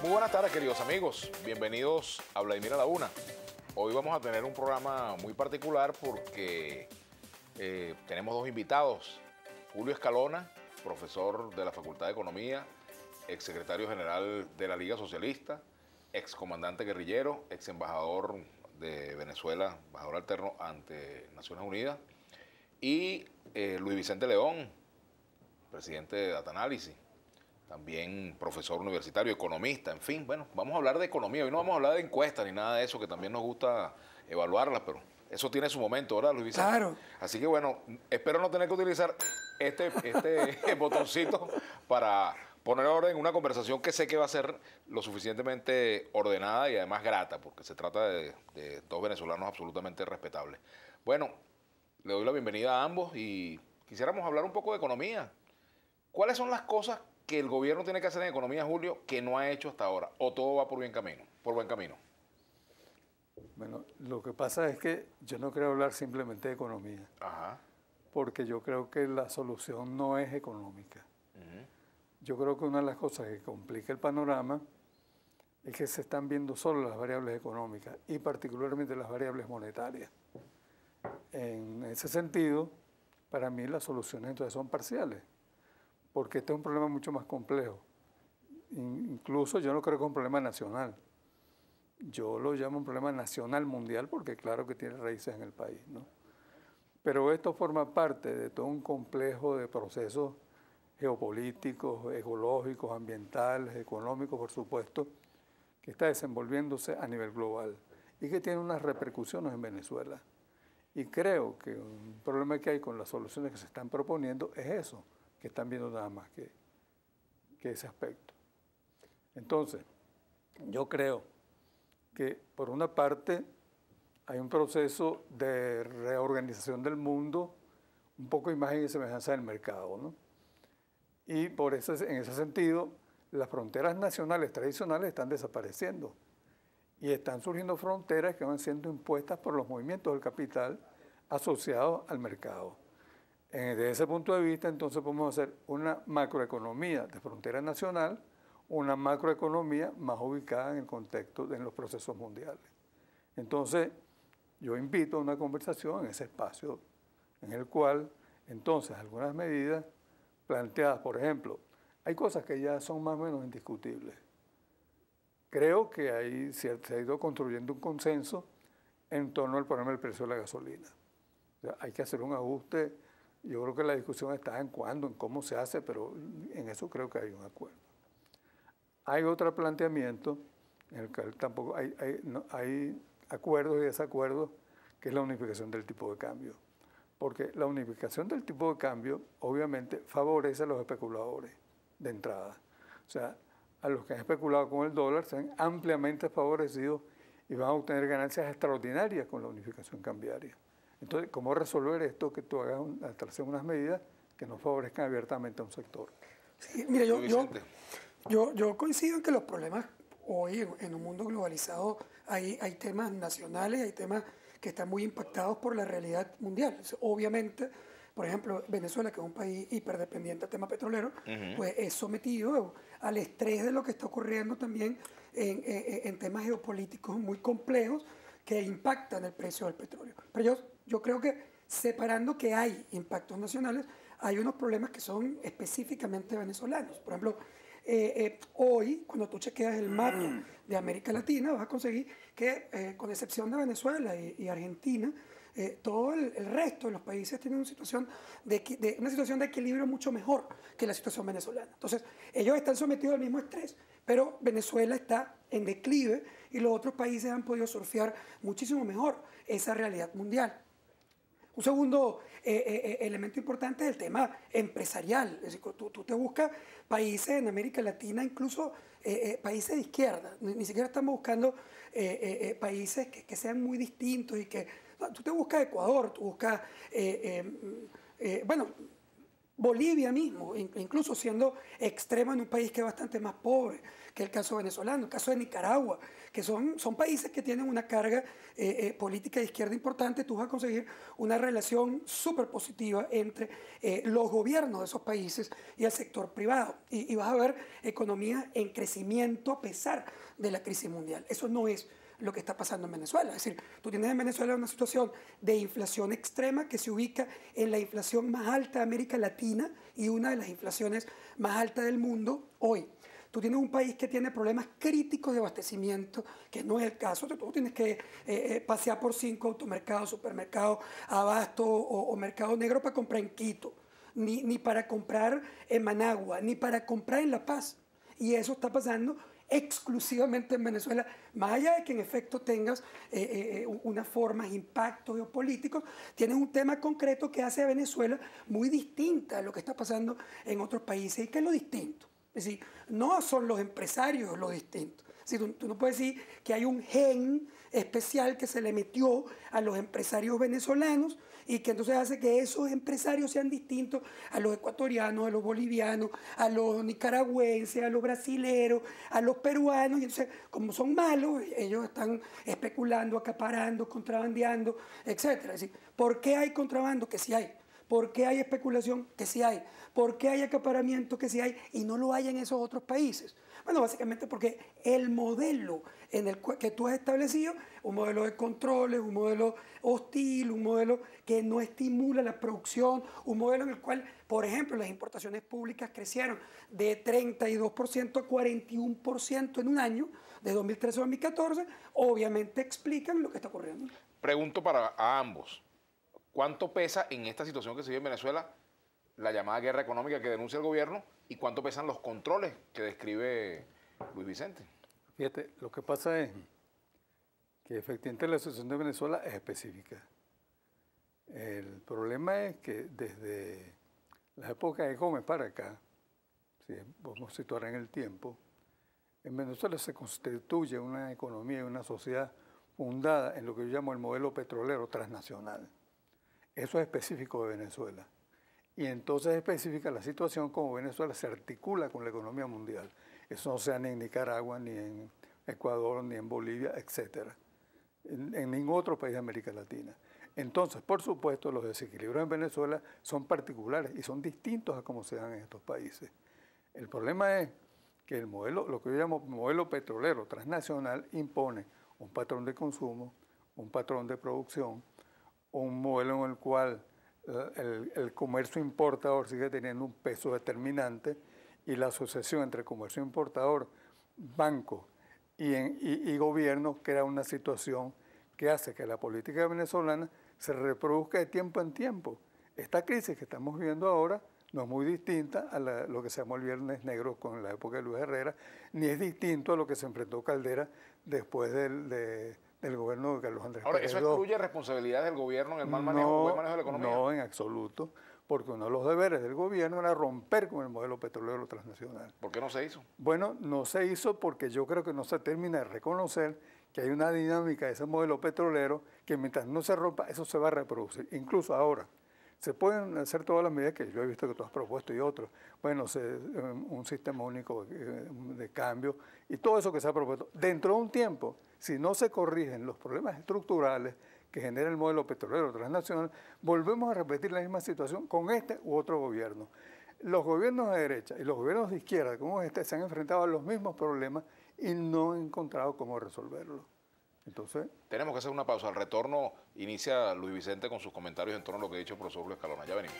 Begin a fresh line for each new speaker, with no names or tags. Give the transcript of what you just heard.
Muy buenas tardes, queridos amigos. Bienvenidos a Vladimir a la Una. Hoy vamos a tener un programa muy particular porque tenemos dos invitados. Julio Escalona, profesor de la Facultad de Economía, exsecretario general de la Liga Socialista, excomandante guerrillero, ex embajador de Venezuela, embajador alterno ante Naciones Unidas, y Luis Vicente León, presidente de Data Análisis, también profesor universitario, economista, en fin. Bueno, vamos a hablar de economía. Hoy no vamos a hablar de encuestas ni nada de eso, que también nos gusta evaluarlas, pero eso tiene su momento, ¿verdad, Luis Vicente?
Claro.
Así que bueno, espero no tener que utilizar este botoncito para poner orden en una conversación que sé que va a ser lo suficientemente ordenada y además grata, porque se trata de dos venezolanos absolutamente respetables. Bueno, le doy la bienvenida a ambos y quisiéramos hablar un poco de economía. ¿Cuáles son las cosas que el gobierno tiene que hacer en economía, Julio, que no ha hecho hasta ahora? ¿O todo va por buen camino?
Bueno, lo que pasa es que yo no quiero hablar simplemente de economía,
Ajá.
porque yo creo que la solución no es económica. Yo creo que una de las cosas que complica el panorama es que se están viendo solo las variables económicas y particularmente las variables monetarias. En ese sentido, para mí las soluciones entonces son parciales, porque este es un problema mucho más complejo. Incluso yo no creo que es un problema nacional. Yo lo llamo un problema nacional mundial porque claro que tiene raíces en el país, ¿no? Pero esto forma parte de todo un complejo de procesos geopolíticos, ecológicos, ambientales, económicos, por supuesto, que está desenvolviéndose a nivel global y que tiene unas repercusiones en Venezuela. Y creo que un problema que hay con las soluciones que se están proponiendo es eso, que están viendo nada más que ese aspecto. Entonces, yo creo que por una parte hay un proceso de reorganización del mundo, un poco imagen y semejanza del mercado, ¿no? Y por eso, en ese sentido, las fronteras nacionales tradicionales están desapareciendo y están surgiendo fronteras que van siendo impuestas por los movimientos del capital asociados al mercado. Desde ese punto de vista, entonces podemos hacer una macroeconomía de frontera nacional, una macroeconomía más ubicada en el contexto de los procesos mundiales. Entonces, yo invito a una conversación en ese espacio en el cual, entonces, algunas medidas planteadas, por ejemplo, hay cosas que ya son más o menos indiscutibles. Creo que se ha ido construyendo un consenso en torno al problema del precio de la gasolina. O sea, hay que hacer un ajuste. Yo creo que la discusión está en cuándo, en cómo se hace, pero en eso creo que hay un acuerdo. Hay otro planteamiento en el que tampoco hay acuerdos y desacuerdos, que es la unificación del tipo de cambio. Porque la unificación del tipo de cambio obviamente favorece a los especuladores de entrada. O sea, a los que han especulado con el dólar se han ampliamente favorecidos y van a obtener ganancias extraordinarias con la unificación cambiaria. Entonces, ¿cómo resolver esto? Que tú hagas unas medidas que no favorezcan abiertamente a un sector.
Sí, mira, yo coincido en que los problemas hoy en un mundo globalizado hay temas nacionales, hay temas que están muy impactados por la realidad mundial. Obviamente, por ejemplo, Venezuela, que es un país hiperdependiente al tema petrolero, pues es sometido al estrés de lo que está ocurriendo también en temas geopolíticos muy complejos que impactan el precio del petróleo. Pero yo creo que separando que hay impactos nacionales, hay unos problemas que son específicamente venezolanos. Por ejemplo, hoy, cuando tú chequeas el mapa de América Latina, vas a conseguir que, con excepción de Venezuela y Argentina, todo el resto de los países tienen una situación de equilibrio mucho mejor que la situación venezolana. Entonces, ellos están sometidos al mismo estrés, pero Venezuela está en declive y los otros países han podido surfear muchísimo mejor esa realidad mundial. Un segundo elemento importante es el tema empresarial. Es decir, tú te buscas países en América Latina, incluso países de izquierda. Ni siquiera estamos buscando países que sean muy distintos y que... No, tú te buscas Ecuador, tú buscas... bueno, Bolivia mismo, incluso siendo extrema en un país que es bastante más pobre que el caso venezolano, el caso de Nicaragua, que son países que tienen una carga política de izquierda importante. Tú vas a conseguir una relación súper positiva entre los gobiernos de esos países y el sector privado. Y vas a ver economías en crecimiento a pesar de la crisis mundial. Eso no es lo que está pasando en Venezuela. Es decir, tú tienes en Venezuela una situación de inflación extrema que se ubica en la inflación más alta de América Latina y una de las inflaciones más altas del mundo hoy. Tú tienes un país que tiene problemas críticos de abastecimiento, que no es el caso. Tú tienes que pasear por 5 automercados, supermercados, abasto o mercado negro para comprar en Quito, ni para comprar en Managua, ni para comprar en La Paz. Y eso está pasando exclusivamente en Venezuela, más allá de que en efecto tengas unas formas, impactos geopolíticos, tienes un tema concreto que hace a Venezuela muy distinta a lo que está pasando en otros países. ¿Y qué es lo distinto? Es decir, no son los empresarios lo distinto. Es decir, tú no puedes decir que hay un gen especial que se le metió a los empresarios venezolanos y que entonces hace que esos empresarios sean distintos a los ecuatorianos, a los bolivianos, a los nicaragüenses, a los brasileros, a los peruanos. Y entonces, como son malos, ellos están especulando, acaparando, contrabandeando, etc. Es decir, ¿por qué hay contrabando? Que sí hay. ¿Por qué hay especulación? Que sí hay. ¿Por qué hay acaparamiento? Que sí hay. Y no lo hay en esos otros países. Bueno, básicamente porque el modelo que tú has establecido, un modelo de controles, un modelo hostil, un modelo que no estimula la producción, un modelo en el cual, por ejemplo, las importaciones públicas crecieron de 32% a 41% en un año, de 2013 a 2014, obviamente explican lo que está ocurriendo.
Pregunto a ambos. ¿Cuánto pesa en esta situación que se vive en Venezuela la llamada guerra económica que denuncia el gobierno y cuánto pesan los controles que describe Luis Vicente?
Fíjate, lo que pasa es que efectivamente la situación de Venezuela es específica. El problema es que desde las épocas de Gómez para acá, si vamos a situar en el tiempo, en Venezuela se constituye una economía y una sociedad fundada en lo que yo llamo el modelo petrolero transnacional. Eso es específico de Venezuela. Y entonces es específica la situación como Venezuela se articula con la economía mundial. Eso no se da ni en Nicaragua, ni en Ecuador, ni en Bolivia, etc. En ningún otro país de América Latina. Entonces, por supuesto, los desequilibrios en Venezuela son particulares y son distintos a cómo se dan en estos países. El problema es que el modelo, lo que yo llamo modelo petrolero transnacional, impone un patrón de consumo, un patrón de producción, un modelo en el cual el comercio importador sigue teniendo un peso determinante y la asociación entre comercio importador, banco y gobierno crea una situación que hace que la política venezolana se reproduzca de tiempo en tiempo. Esta crisis que estamos viviendo ahora no es muy distinta a lo que se llamó el Viernes Negro con la época de Luis Herrera, ni es distinto a lo que se enfrentó Caldera después del gobierno de Carlos Andrés
Ahora,
Pérez
¿eso excluye responsabilidades del gobierno en el mal manejo, buen manejo de la economía?
No, en absoluto, porque uno de los deberes del gobierno era romper con el modelo petrolero transnacional.
¿Por qué no se hizo?
Bueno, no se hizo porque yo creo que no se termina de reconocer que hay una dinámica de ese modelo petrolero que mientras no se rompa, eso se va a reproducir. Incluso ahora, se pueden hacer todas las medidas que yo he visto que tú has propuesto y otros. Bueno, un sistema único de cambio y todo eso que se ha propuesto. Dentro de un tiempo, si no se corrigen los problemas estructurales que genera el modelo petrolero transnacional, volvemos a repetir la misma situación con este u otro gobierno. Los gobiernos de derecha y los gobiernos de izquierda, como este, se han enfrentado a los mismos problemas y no han encontrado cómo resolverlos. Entonces,
tenemos que hacer una pausa. Al retorno inicia Luis Vicente con sus comentarios en torno a lo que ha dicho el profesor Luis Escalona. Ya venimos.